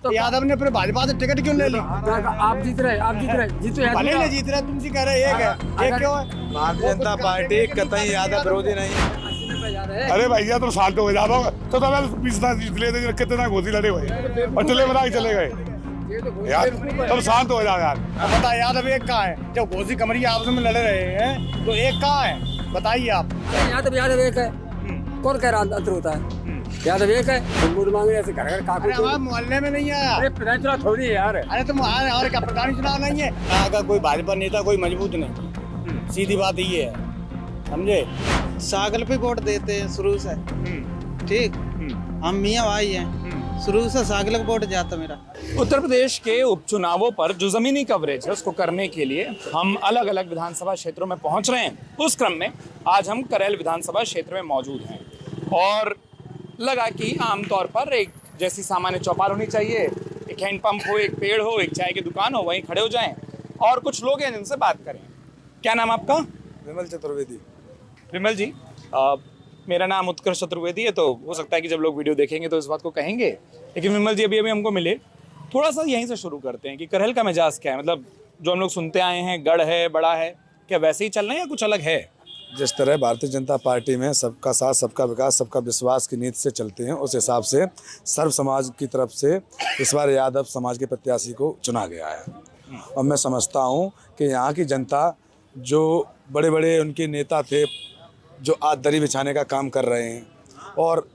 तो यादव ने अपने भाजपा से टिकट क्यों ले ली? आप जीत रहे भले नहीं जीत रहे, तुम जी कह रहे एक है, एक क्यों है? भारतीय जनता पार्टी कतई यादव विरोधी नहीं है। अरे भैया तुम साल तो हो जाओ तो बीस जीत लेते, कितना घोसी लड़े हुए और टले बना के चले गए यार। तुम शांत हो जाओ यार। बता यादव एक कहाँ है? जब घोसी कमरिया आपस में लड़ रहे हैं तो एक कहाँ है बताइए आप। यादव एक है, कौन कह रहा अंतर होता है? यादव एक है, वोट मांगे ऐसे घर घर काकू। हमारे मोहल्ले में नहीं आया। अरे प्रधान चुनाव थोड़ी है यार। अरे तुम और क्या प्रधान चुनाव नहीं है? यहाँ का कोई भाजपा नेता कोई मजबूत नहीं, सीधी बात ये है, समझे? सागल पे वोट देते हैं शुरू से, ठीक। हम मियाँ भाई हैं, शुरू से सागल का वोट जाता मेरा। उत्तर प्रदेश के उपचुनावों पर जो जमीनी कवरेज है उसको करने के लिए हम अलग अलग विधानसभा क्षेत्रों में पहुंच रहे हैं। उस क्रम में आज हम करेल विधानसभा क्षेत्र में मौजूद हैं और लगा कि आमतौर पर एक जैसी सामान्य चौपाल होनी चाहिए, एक हैंडपंप हो, एक पेड़ हो, एक चाय की दुकान हो, वहीं खड़े हो जाएं और कुछ लोग हैं जिनसे बात करें। क्या नाम आपका? विमल चतुर्वेदी। विमल जी, मेरा नाम उत्कर्ष चतुर्वेदी है, तो हो सकता है कि जब लोग वीडियो देखेंगे तो इस बात को कहेंगे, लेकिन विमल जी अभी हमको मिले, थोड़ा सा यहीं से शुरू करते हैं कि करेल का मिजाज क्या है। मतलब जो हम लोग सुनते आए हैं, गढ़ है, बड़ा है, क्या वैसे ही चल रहे हैं या कुछ अलग है? जिस तरह भारतीय जनता पार्टी में सबका साथ, सबका विकास, सबका विश्वास की नीति से चलते हैं, उस हिसाब से सर्व समाज की तरफ से इस बार यादव समाज के प्रत्याशी को चुना गया है। और मैं समझता हूं कि यहाँ की जनता, जो बड़े बड़े उनके नेता थे जो आज दरी बिछाने का काम कर रहे हैं और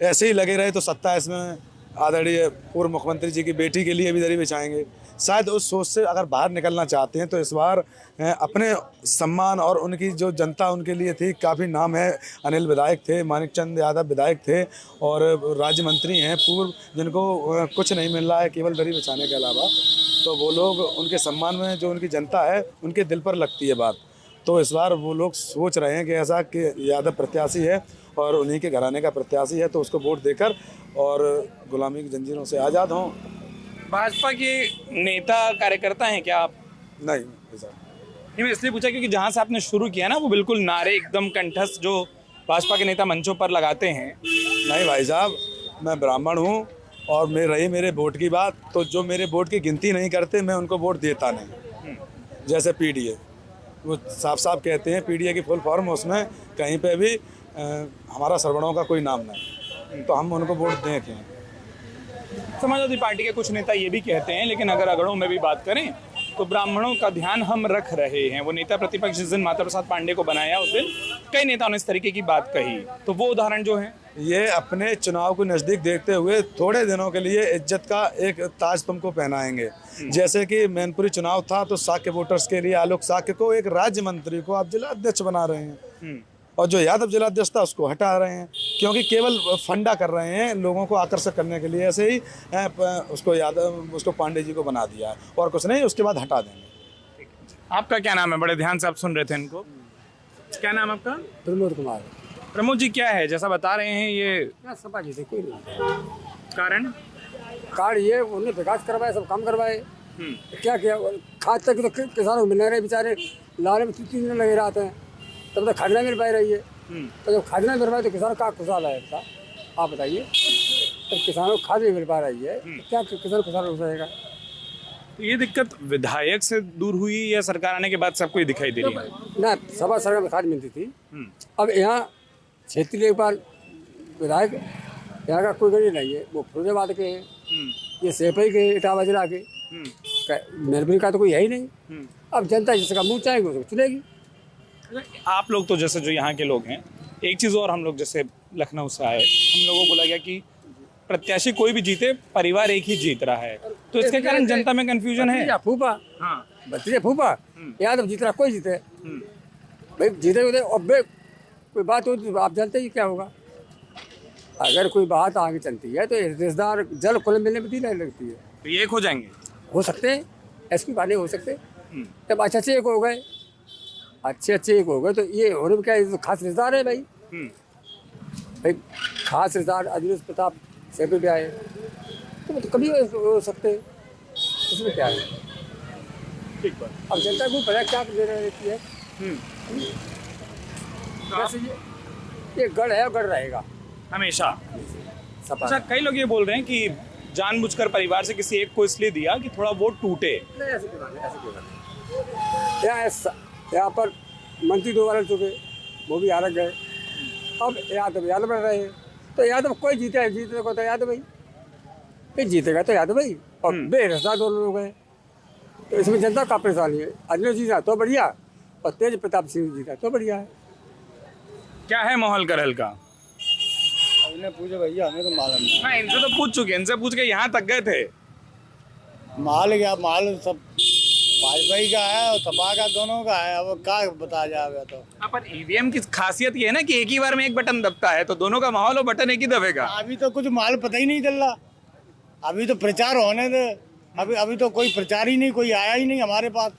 ऐसे ही लगे रहे तो 27 में आदरणीय पूर्व मुख्यमंत्री जी की बेटी के लिए भी दरी बिछाएंगे। शायद उस सोच से अगर बाहर निकलना चाहते हैं तो इस बार अपने सम्मान और उनकी जो जनता उनके लिए थी, काफ़ी नाम है, अनिल विधायक थे, मानिक चंद यादव विधायक थे और राज्य मंत्री हैं पूर्व, जिनको कुछ नहीं मिल रहा है केवल दरी बिछाने के अलावा, तो वो लोग उनके सम्मान में जो उनकी जनता है उनके दिल पर लगती है बात। तो इस बार वो लोग सोच रहे हैं कि ऐसा कि यादव प्रत्याशी है और उन्हीं के घराने का प्रत्याशी है, तो उसको वोट देकर और गुलामी की जंजीरों से आज़ाद हों। भाजपा के नेता कार्यकर्ता हैं क्या आप? नहीं, मैं इसलिए पूछा क्योंकि जहाँ से आपने शुरू किया ना, वो बिल्कुल नारे एकदम कंठस्थ जो भाजपा के नेता मंचों पर लगाते हैं। नहीं भाई साहब, मैं ब्राह्मण हूँ और मेरे वोट की बात, तो जो मेरे वोट की गिनती नहीं करते मैं उनको वोट देता नहीं। जैसे पीडीए, वो साफ साफ कहते हैं पीडीए की फुल फॉर्म, उसमें कहीं पे भी हमारा सरवणों का कोई नाम नहीं, तो हम उनको वोट दें क्यों? समाजवादी पार्टी के कुछ नेता ये भी कहते हैं, लेकिन अगर अगड़ों में भी बात करें तो ब्राह्मणों का ध्यान हम रख रहे हैं। वो नेता प्रतिपक्ष जिस दिन माता प्रसाद पांडे को बनाया उस दिन कई नेताओं ने इस तरीके की बात कही, तो वो उदाहरण जो है ये अपने चुनाव को नज़दीक देखते हुए थोड़े दिनों के लिए इज्जत का एक ताज तुमको पहनाएंगे। जैसे कि मैनपुरी चुनाव था तो साक्य वोटर्स के लिए आलोक साक्य को, एक राज्य मंत्री को आप जिला अध्यक्ष बना रहे हैं और जो यादव जिला अध्यक्ष था उसको हटा रहे हैं, क्योंकि केवल फंडा कर रहे हैं लोगों को आकर्षक करने के लिए। ऐसे ही उसको पांडे जी को बना दिया है और कुछ नहीं, उसके बाद हटा देंगे। आपका क्या नाम है? बड़े ध्यान से आप सुन रहे थे इनको। क्या नाम आपका? प्रमोद कुमार। प्रमोद जी, क्या है जैसा बता रहे हैं ये सपा जी थे, कोई नहीं कारण ये उन्होंने विकास करवाए, सब काम करवाए। क्या किया? खाद तक तो किसानों को मिलने रहे, बेचारे लाने में 3 दिन लगे रहते हैं, तब तक खाद नहीं मिल पा रही है। तो जब खाद नहीं मिल पाए तो किसानों का खुशहाल है? आप बताइए, जब किसानों को खाद नहीं मिल पा रही है तो क्या किसान खुशहाल हो जाएगा? तो ये दिक्कत विधायक से दूर हुई या सरकार आने के बाद सबको ही दिखाई दे रही है? ना, सभा सरकार में खाद मिलती थी, अब यहाँ क्षेत्रीय लेखपाल विधायक यहाँ का कोई गरीब नहीं है, वो फिरोजाबाद के हैं, ये सेपई के, इटावा जिला के, मेलबर्न का तो कोई है ही नहीं। अब जनता जिसका मुँह चाहेगी उसको चुनेगी। आप लोग तो जैसे जो यहाँ के लोग हैं, एक चीज़ और, हम लोग जैसे लखनऊ से आए, हम लोगों को लगा कि प्रत्याशी कोई भी जीते, परिवार एक ही जीत रहा है, तो इसके कारण जनता में कंफ्यूजन है। फूफा, भतीजे फूफा, यादव जीत रहा, कोई जीते भाई, जीते अब कोई बात होती तो आप जानते ही क्या होगा। अगर कोई बात आगे चलती है तो रिश्तेदार जल कुल मिलने में नहीं लगती है, तो ये एक हो जाएंगे, हो सकते हैं, ऐसे वाले हो सकते। जब अच्छे एक हो गए, अच्छे एक हो गए, तो ये होने में क्या, तो खास रिश्तेदार है भाई। भाई खास रिश्तेदार अजीज प्रताप से भी आए तो कभी हो सकते, इसमें क्या है? ठीक बात। अब जनता को पता क्या दे रहती है। वैसे ये गढ़ है, गढ़ रहेगा हमेशा। सपा। अच्छा, कई लोग ये बोल रहे हैं कि जानबूझकर परिवार से किसी एक को इसलिए दिया कि थोड़ा वोट टूटे? नहीं, ऐसे की बात नहीं, ऐसे की बात नहीं। यहाँ पर मंत्री 2 बार चुके, वो भी हार गए। अब यादव बढ़ रहे हैं, तो यादव कोई जीते को तो यादव भाई, फिर जीतेगा तो यादव भाई, और बेरसा दोनों लोग हैं। तो इसमें जनता का परेशानी है। अजमेर जीता तो बढ़िया, और तेज प्रताप सिंह जीता तो बढ़िया है। क्या है माहौल करहल का? इन्हें पूछो भैया, हमें तो मालूम नहीं। हाँ, इनसे तो पूछ चुके, इनसे पूछ के यहाँ तक गए थे। माल क्या माल सब भाजपा ही का है और सपा का, दोनों का है। अब क्या बताया जाएगा? तो हाँ, पर ईवीएम की खासियत ये है ना कि एक ही बार में एक बटन दबता है, तो दोनों का माहौल और बटन एक ही दबेगा। अभी तो कुछ माल पता ही नहीं चल रहा। अभी तो प्रचार होने दे। अभी तो कोई प्रचार ही नहीं, कोई आया ही नहीं हमारे पास।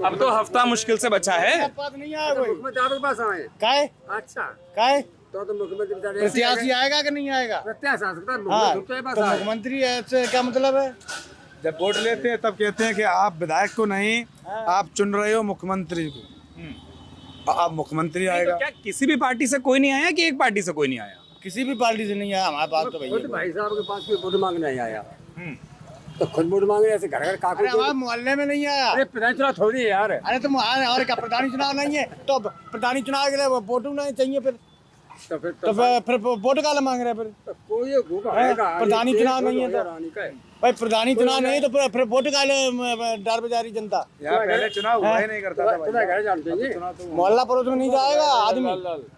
अब तो हफ्ता मुश्किल से बचा है। हमारे पास नहीं आया कोई। मुख्यमंत्री आपके पास आए? काय अच्छा, काय तो मुख्यमंत्री प्रत्याशी आएगा कि नहीं आएगा? प्रत्याशी आ सकता है, हाँ, मुख्यमंत्री के पास तो आए। मुख्यमंत्री ऐसे क्या मतलब है? जब वोट लेते हैं तब कहते हैं कि आप विधायक को नहीं, आप चुन रहे हो मुख्यमंत्री को। अब मुख्यमंत्री तो आएगा। क्या किसी भी पार्टी से कोई नहीं आया कि एक पार्टी से कोई नहीं आया? किसी भी पार्टी से नहीं आया हमारे पास तो खुद भैया। भाई साहब के पास कोई वोट मांगने नहीं आया, तो खुद वोट मांगने ऐसे घर घर काकू। अरे हमारे मोहल्ले में नहीं आया। अरे प्रधान चुनाव थोड़ी है यार। अरे तुम और क्या प्रधानी चुनाव नहीं है? तो प्रधानी चुनाव के लिए वोट नहीं चाहिए फिर? तो फिर वोट का मांग रहे हैं फिर? कोई भूखा रहेगा। प्रधानी चुनाव नहीं है तो भाई, प्रधानी चुनाव नहीं तो फिर वोट का डर बेचारी जनता। यहाँ पहले चुनाव हुआ ही नहीं करता था भाई। घर जान चाहिए। मोहल्ला पड़ोस में नहीं जाएगा आदमी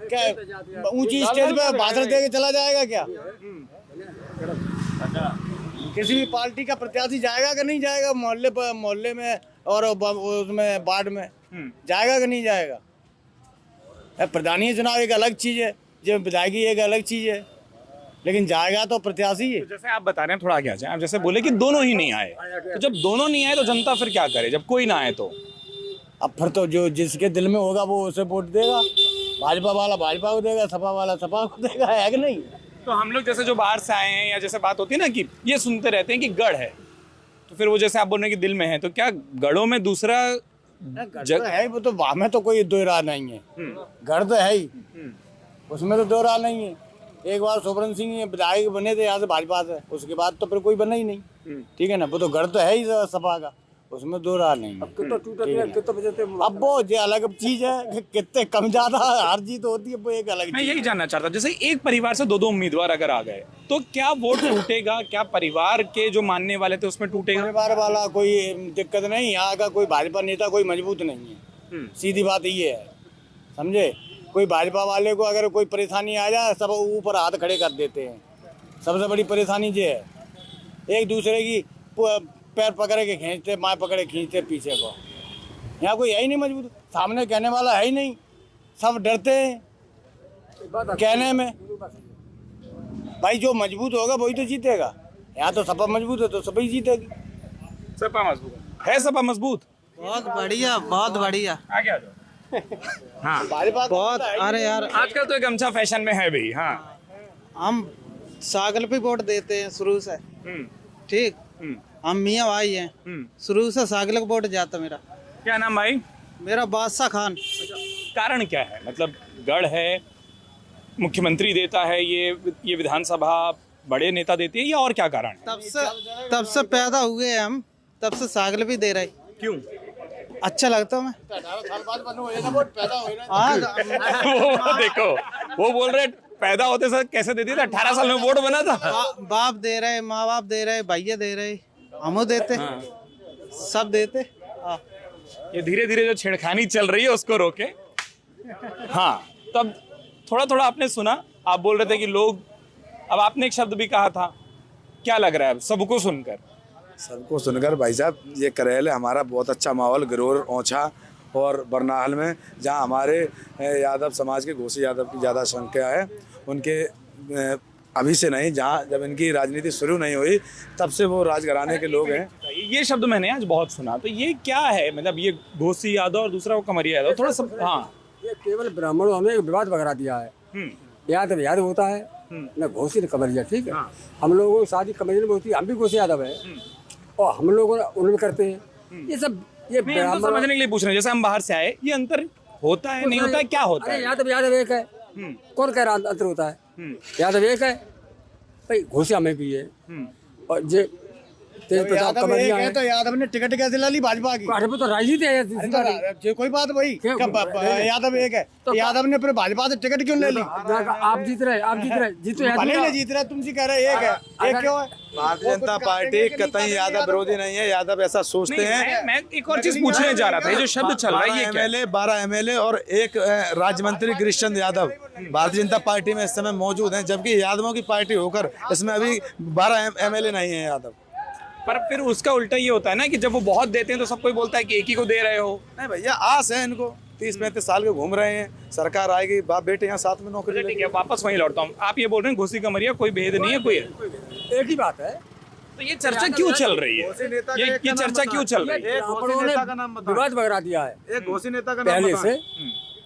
क्या? ऊंची स्टेज पे भाषण दे के चला जाएगा क्या? किसी भी पार्टी का प्रत्याशी जाएगा कि नहीं जाएगा? मोहल्ले में और उसमें वार्ड में जाएगा कि नहीं जाएगा? प्रधानी चुनाव एक अलग चीज है, जो विधायकी एक अलग चीज है, लेकिन जाएगा तो प्रत्याशी है। तो जैसे आप बता रहे हैं, थोड़ा आगे आ जाए। आप जैसे बोले कि दोनों ही नहीं आए, तो जब दोनों नहीं आए तो जनता फिर क्या करे? जब कोई ना आए तो अब फिर तो जो जिसके दिल में होगा वो उसे वोट देगा। भाजपा वाला भाजपा को देगा, सपा वाला सपा को देगा, है कि नहीं? तो हम लोग जैसे जो बाहर से आए हैं, या जैसे बात होती है ना कि ये सुनते रहते हैं कि गढ़ है, तो फिर वो जैसे आप बोल रहे हैं कि दिल में है, तो क्या गढ़ों में दूसरा तो है? वो तो हमें तो कोई दो राह नहीं है। घर तो है ही, उसमें तो दो राह नहीं है। एक बार सोबरन सिंह विधायक बने थे यहाँ से भाजपा से, उसके बाद तो फिर कोई बना ही नहीं। ठीक है ना? वो तो घर तो है ही सपा का, उसमें दो राह नहीं है। अब वो जो अलग चीज है कि कितने कम ज्यादा हार जीत होती है, वो एक अलग मैं चीज। यही जानना चाहता, जैसे एक परिवार से दो उम्मीदवार अगर आ गए तो क्या वोट टूटेगा? क्या परिवार के जो मानने वाले थे उसमें टूटेगा? परिवार वाला कोई दिक्कत नहीं। यहाँ का कोई भाजपा नेता कोई मजबूत नहीं है। सीधी बात ये है, समझे? कोई भाजपा वाले को अगर कोई परेशानी आ जाए, सब ऊपर हाथ खड़े कर देते हैं। सबसे बड़ी परेशानी ये है, एक दूसरे की पैर पकड़े के खींचते, माँ पकड़े खींचते पीछे को। यहाँ कोई है ही नहीं मजबूत, सामने कहने वाला है ही नहीं। सब डरते हैं कहने में। भाई जो मजबूत होगा वही तो जीतेगा। यहाँ तो सपा मजबूत है तो सभी जीतेगी। सपा मजबूत है, सपा मजबूत। बहुत बढ़िया, बहुत बढ़िया। आगे आ जाओ। हाँ, बहुत। अरे यार, आजकल तो एक गमछा फैशन में है भी। हाँ, हम सागल पे वोट देते हैं शुरू से। ठीक, हम मियाँ भाई हैं, शुरू से सागल को वोट जाता मेरा। क्या नाम भाई? मेरा बादशाह खान। कारण क्या है? मतलब गढ़ है, मुख्यमंत्री देता है, ये विधानसभा बड़े नेता देती है, या और क्या कारण है? तब से पैदा हुए हैं हम, तब से सागल भी दे रहे। क्यों? अच्छा लगता मैं। 18 साल बाद वोट पैदा हो हाँ, वो देखो, वो बोल रहे पैदा होते सर कैसे देती थी? 18 साल में वोट बना था। बाप दे रहे, माँ बाप दे रहे, भैया दे रहे, हम देते, सब देते। ये धीरे धीरे जो छेड़खानी चल रही है उसको रोके। हाँ, तब थोड़ा थोड़ा आपने सुना, आप बोल रहे थे कि लोग, अब आपने एक शब्द भी कहा था, क्या लग रहा है सबको सुनकर? सबको सुनकर भाई साहब, ये करेल हमारा बहुत अच्छा माहौल गिरोर, ओछा और बरनाहल में, जहाँ हमारे यादव समाज के घोसी यादव की ज़्यादा संख्या है, उनके अभी से नहीं, जहाँ जब इनकी राजनीति शुरू नहीं हुई तब से वो राजघराने के लोग हैं। ये शब्द मैंने आज बहुत सुना, तो ये क्या है? मतलब ये घोसी यादव और दूसरा वो कमरिया यादव, थोड़ा सब। हाँ, ये केवल ब्राह्मणों हमें एक विवाद वगैरह दिया है। यादव होता है न घोसी न कमरिया। ठीक है, हम लोगों की शादी कमरिया में होती है, हम भी घोसी यादव है और हम लोग उनमें करते हैं। ये सब ये समझने के लिए पूछ रहे हैं, जैसे हम बाहर से आए, ये अंतर होता है नहीं होता है, क्या होता है? यादव एक है, कौन कह रहा अंतर होता है? यादव एक है भाई, घोसिया में भी है, और जे तेज प्रताप यादव एक कमरिया है है। तो यादव ने टिकट कैसे ला ली भाजपा की? अरे वो तो राजनीति है अरे तो कोई बात वही क्यों? यादव एक है तो यादव ने फिर भाजपा से टिकट क्यों ले ली? आप जीत रहे जीतो भले ही जीत रहे, तुमसे कह रहे एक है, एक क्यों है? भारतीय जनता पार्टी कतई यादव विरोधी नहीं है। यादव ऐसा सोचते हैं। मैं एक और चीज पूछने जा रहा था, ये जो शब्द चल रहा है ये क्या है? एमएलए 12 एमएलए और एक राज्य मंत्री गिरीशचंद्र यादव भारतीय जनता पार्टी में इस समय मौजूद हैं, जबकि यादवों की पार्टी होकर इसमें अभी 12 एमएलए नहीं है यादव। पर फिर उसका उल्टा ये होता है ना कि जब वो बहुत देते हैं तो सब कोई बोलता है कि एक ही को दे रहे हो। नहीं भैया, आस है इनको, 30-35 साल के घूम रहे हैं, सरकार आएगी, बाप बेटे यहाँ साथ में नौकरी ठीक है, वापस वहीं लौटता हूँ। आप ये बोल रहे हैं घुसी कमरिया कोई भेद नहीं है, कोई है। एक ही बात है। तो ये चर्चा क्यों चल रही है? ये चर्चा क्यों चल रही है? विवाद वगैरह दिया है एक घोषी नेता का पहले से,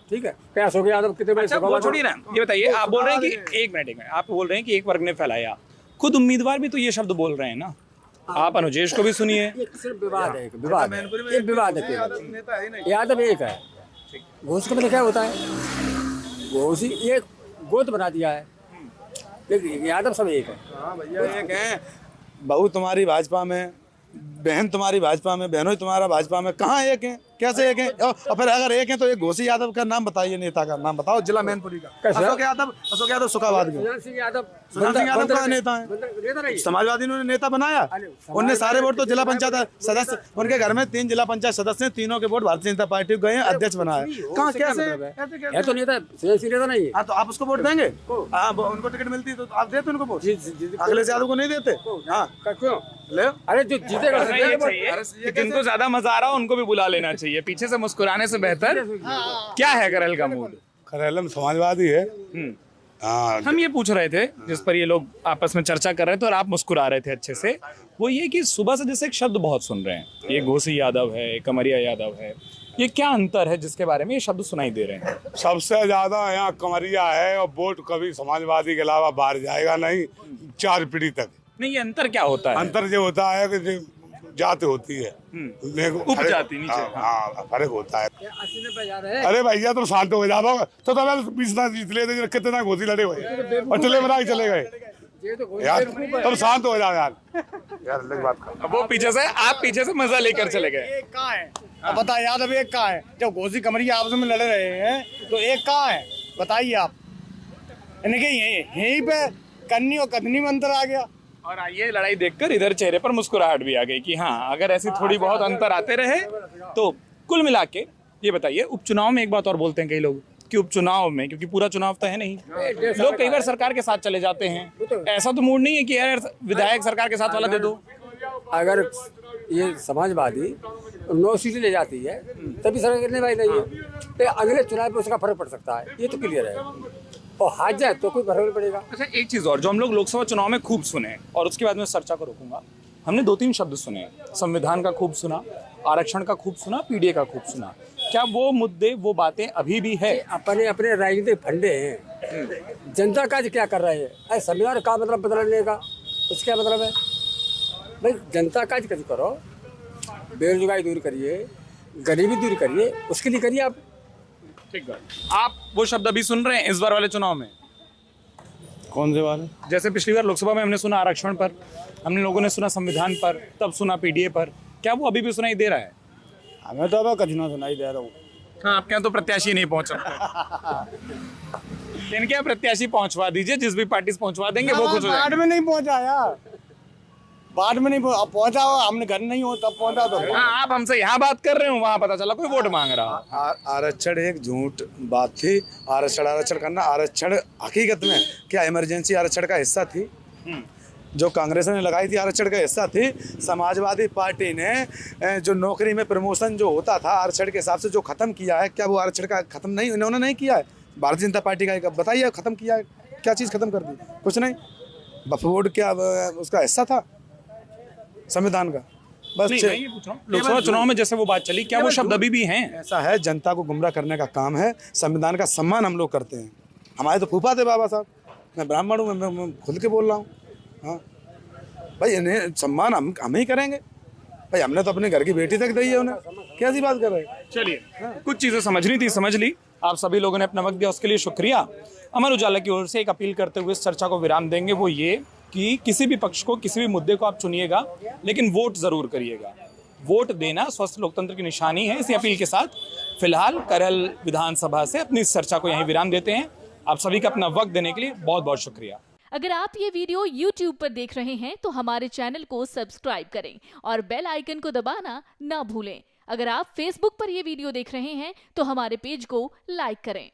ठीक है। प्रयास हो गया यादव कितने बड़े अच्छा वो छोड़िए ना, ये बताइए, आप बोल रहे हैं कि एक मिनट आप बोल रहे हैं कि एक वर्ग ने फैलाया, खुद उम्मीदवार भी तो ये शब्द बोल रहे हैं ना। आप अनुजेश को भी सुनिए। सिर्फ विवाद है, विवाद है, एक विवाद है केवल। यादव एक है, घोष का मतलब क्या होता है? घोष ये गोद बना दिया है, लेकिन यादव सब एक है। हाँ भैया एक है। बहू तुम्हारी भाजपा में, बहन तुम्हारी भाजपा में, बहनों तुम्हारा भाजपा में, कहाँ एक है? कैसे एक है? और फिर अगर एक है तो एक घोषी यादव का नाम बताइए, नेता का नाम बताओ जिला मैनपुरी का। अशोक यादव सुखाबाद के। सुशांत सिंह यादव का नेता है, समाजवादी ने नेता बनाया। उनने सारे वोट तो जिला पंचायत सदस्य, उनके घर में 3 जिला पंचायत सदस्य हैं, तीनों के वोट भारतीय जनता पार्टी को गए हैं, अध्यक्ष बनाया। कहाँ कैसे है? तो नेता सुशांत सिंह नेता नहीं है। हाँ तो आप उसको वोट देंगे? हाँ उनको टिकट मिलती तो आप देते उनको वोट, अखिलेश यादव को नहीं देते? हाँ क्यों? ले अरे जो जीतेगा ये चाहिए कि जिनको ज्यादा मजा आ रहा हो उनको भी बुला लेना चाहिए, पीछे से मुस्कुराने से बेहतर क्या है करेल का मूड? करेलम समाजवादी है। हाँ हम ये पूछ रहे थे, जिस पर ये लोग आपस में चर्चा कर रहे थे और आप मुस्कुरा रहे थे अच्छे से, वो ये कि सुबह से जैसे एक शब्द बहुत सुन रहे हैं, ये घोसी यादव है, कमरिया यादव है, ये क्या अंतर है जिसके बारे में ये शब्द सुनाई दे रहे हैं? सबसे ज्यादा यहाँ कमरिया है और वोट कभी समाजवादी के अलावा बाहर जाएगा नहीं 4 पीढ़ी तक। नहीं, ये अंतर क्या होता है? अंतर जो होता है कि जाति होती है, उपजाति नीचे। हाँ फर्क होता है। 80-90 जा रहे हैं। अरे भैया तुम शांत हो जाओ तो मैं 20 जीत लेते, कितना घोसी लड़े हुए और टले बना के चले गए यार। तुम शांत हो जाओ यार अलग बात कर। वो पीछे से, आप पीछे से मजा लेकर चले गए। एक कहाँ है? अब बता यादव एक कहाँ है? जब घोसी कमरिया आपस में लड़ रहे हैं तो एक कहाँ है बताइए आप? इनके यहीं पे कन्नी और कथनी में अंतर आ गया। और ये लड़ाई देखकर इधर चेहरे पर मुस्कुराहट भी आ गई कि हाँ, अगर ऐसी थोड़ी बहुत अंतर आते रहे तो कुल मिला के ये बताइए। उपचुनाव में एक बात और बोलते हैं कई लोग कि उपचुनाव में, क्योंकि पूरा चुनाव तो है नहीं, लोग कई बार सरकार के साथ चले जाते हैं। ऐसा तो मूड नहीं है कि यार विधायक सरकार के साथ वाला दे दो। अगर ये समाजवादी 9 सीटें ले जाती है तभी सरकार गिरने वाली नहीं है, तो अगले चुनाव पे उसका फर्क पड़ सकता है, ये तो क्लियर है। और हार जाए तो कोई फर्क नहीं पड़ेगा। अच्छा, एक चीज और जो हम लोग लोकसभा चुनाव में खूब सुने, और उसके बाद में चर्चा को रोकूंगा, हमने 2-3 शब्द सुने, संविधान का खूब सुना, आरक्षण का खूब सुना, पीडीए का खूब सुना। क्या वो मुद्दे, वो बातें अभी भी है? अपने अपने राजनीतिक फंडे हैं, जनता का क्या कर रहे हैं? संविधान का मतलब बदलने का उसका क्या मतलब है भाई? जनता का कैसे करो, बेरोजगारी दूर करिए, गरीबी दूर करिए, उसके लिए करिए आप। ठीक है, आप वो शब्द अभी सुन रहे हैं इस बार वाले चुनाव में? कौन से वाले? जैसे पिछली बार लोकसभा में हमने सुना आरक्षण पर, हमने लोगों ने सुना संविधान पर, तब सुना पीडीए पर, क्या वो अभी भी सुनाई दे रहा है? हमें तो अब कचना सुनाई दे रहा हूँ। हाँ, आपके यहाँ तो प्रत्याशी नहीं पहुंच सकते। इनके यहाँ प्रत्याशी पहुंचवा दीजिए, जिस भी पार्टी से पहुंचवा देंगे वो खुश हो बाढ़ में नहीं पहुंचा यार, बाढ़ में नहीं पहुंचा हो, हमने घर नहीं हो तब पहुंचा तो। हाँ, आप हमसे यहाँ बात कर रहे हो, वहाँ पता चला कोई वोट मांग रहा। आरक्षण एक झूठ बात थी। आरक्षण करना, आरक्षण हकीकत में क्या इमरजेंसी आरक्षण का हिस्सा थी जो कांग्रेस ने लगाई थी? आरक्षण का हिस्सा थी। समाजवादी पार्टी ने जो नौकरी में प्रमोशन जो होता था आरक्षण के हिसाब से जो खत्म किया है, क्या वो आरक्षण का खत्म नहीं इन्होंने नहीं किया है? भारतीय जनता पार्टी का बताइए खत्म किया है? क्या चीज़ खत्म कर दी? कुछ नहीं। वक्फ बोर्ड क्या उसका हिस्सा था संविधान का? बस नहीं, मैं ये पूछ रहा हूँ, लोकसभा चुनाव में जैसे वो बात चली, क्या वो शब्द अभी भी हैं? ऐसा है, जनता को गुमराह करने का काम है। संविधान का सम्मान हम लोग करते हैं। हमारे तो फूफा थे बाबा साहब, मैं ब्राह्मण हूँ, मैं खुल के बोल रहा हूँ। हाँ भाई, इन्हें सम्मान हम ही करेंगे भाई। हमने तो अपने घर की बेटी तक दी है उन्हें, कैसी बात कर रहे हैं? चलिए, कुछ चीजें समझनी थी, समझ ली। आप सभी लोगों ने अपना वक्त दिया, उसके लिए शुक्रिया। अमर उजाला की ओर से एक अपील करते हुए इस चर्चा को विराम देंगे, वो ये कि किसी भी पक्ष को, किसी भी मुद्दे को आप चुनिएगा, लेकिन वोट जरूर करिएगा। वोट देना स्वस्थ लोकतंत्र की निशानी है। इसी अपील के साथ फिलहाल करैल विधानसभा से अपनी इस चर्चा को यहीं विराम देते हैं। आप सभी का अपना वक्त देने के लिए बहुत बहुत शुक्रिया। अगर आप ये वीडियो YouTube पर देख रहे हैं तो हमारे चैनल को सब्सक्राइब करें और बेल आइकन को दबाना ना भूलें। अगर आप Facebook पर ये वीडियो देख रहे हैं तो हमारे पेज को लाइक करें।